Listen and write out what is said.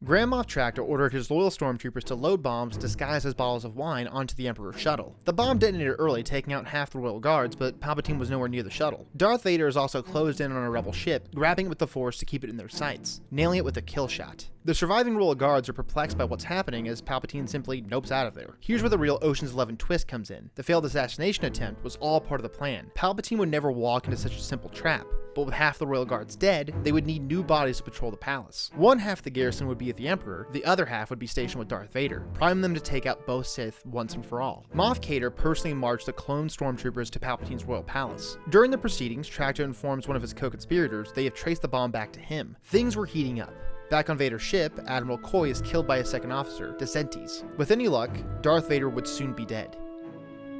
Grand Moff Trachta ordered his loyal stormtroopers to load bombs disguised as bottles of wine onto the Emperor's shuttle. The bomb detonated early, taking out half the royal guards, but Palpatine was nowhere near the shuttle. Darth Vader is also closed in on a rebel ship, grabbing it with the Force to keep it in their sights, nailing it with a kill shot. The surviving royal guards are perplexed by what's happening as Palpatine simply nopes out of there. Here's where the real Ocean's 11 twist comes in. The failed assassination attempt was all part of the plan. Palpatine would never walk into such a simple trap, but with half the royal guards dead, they would need new bodies to patrol the palace. One half of the garrison would be with the Emperor, the other half would be stationed with Darth Vader, priming them to take out both Sith once and for all. Moff Cader personally marched the clone stormtroopers to Palpatine's royal palace. During the proceedings, Tractha informs one of his co-conspirators they have traced the bomb back to him. Things were heating up. Back on Vader's ship, Admiral Coy is killed by his second officer, Decentes. With any luck, Darth Vader would soon be dead.